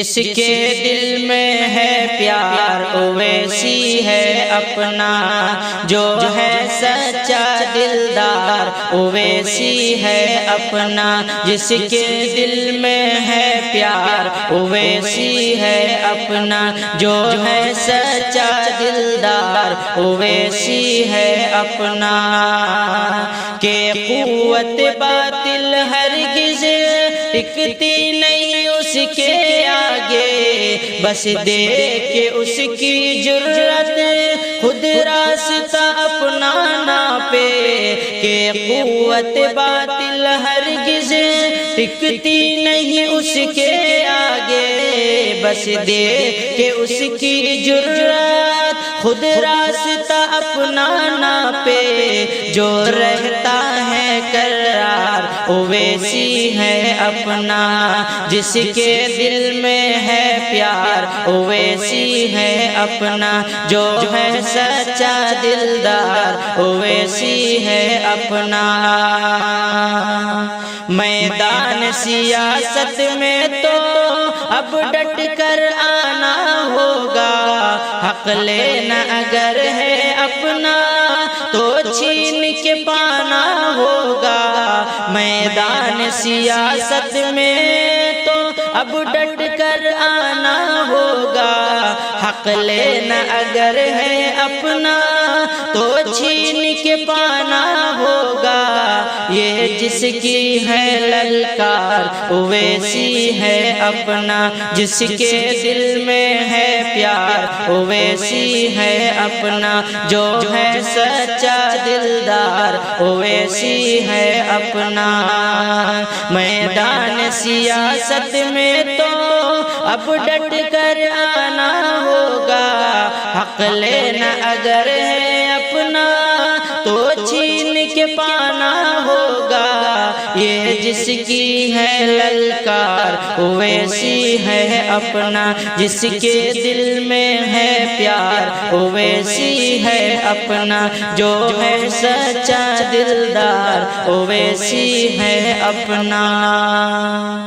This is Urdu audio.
جس کے دل میں ہے پیار اویسی ہے اپنا، جو ہے سچا دلدار اویسی ہے اپنا۔ جس کے دل میں ہے پیار اویسی ہے اپنا، جو ہے سچا دلدار اویسی ہے اپنا۔ کہ قوت باطل ہرگز ٹکتی نہیں اس کے آگے، بس دیکھ اس کی جرأت خود راستہ اپنا ناپے۔ کہ قوت باطل ہرگز ٹکتی نہیں اس کے آگے، بس دیکھ اس کی جرأت خود راستہ اپنا ناپے۔ جو رہتا ہے قرار اویسی ہے اپنا، جس کے دل میں ہے پیار اویسی ہے اپنا، جو ہے سچا دلدار اویسی ہے اپنا۔ میدان سیاست میں تو اب ڈٹ کر آنا ہوگا، حق لینا اگر ہے اپنا تو چھین کے پانا ہوگا۔ میدان سیاست میں تو اب ڈٹ کر آنا ہوگا، حق لینا اگر ہے اپنا تو چھین کے پانا ہوگا۔ یہ جس کی ہے للکار اویسی ہے اپنا، جس کے دل میں ہے پیار اویسی ہے اپنا، جو ہے سچا دلدار اویسی ہے اپنا۔ میدان سیاست میں تو اب ڈٹ کر آنا ہوگا، حق لینا اگر ہے اپنا تو چھین کے پانا ہوگا۔ یہ جس کی ہے للکار اویسی ہے اپنا، جس کے دل میں ہے پیار اویسی ہے اپنا، جو ہے سچا دلدار اویسی ہے اپنا۔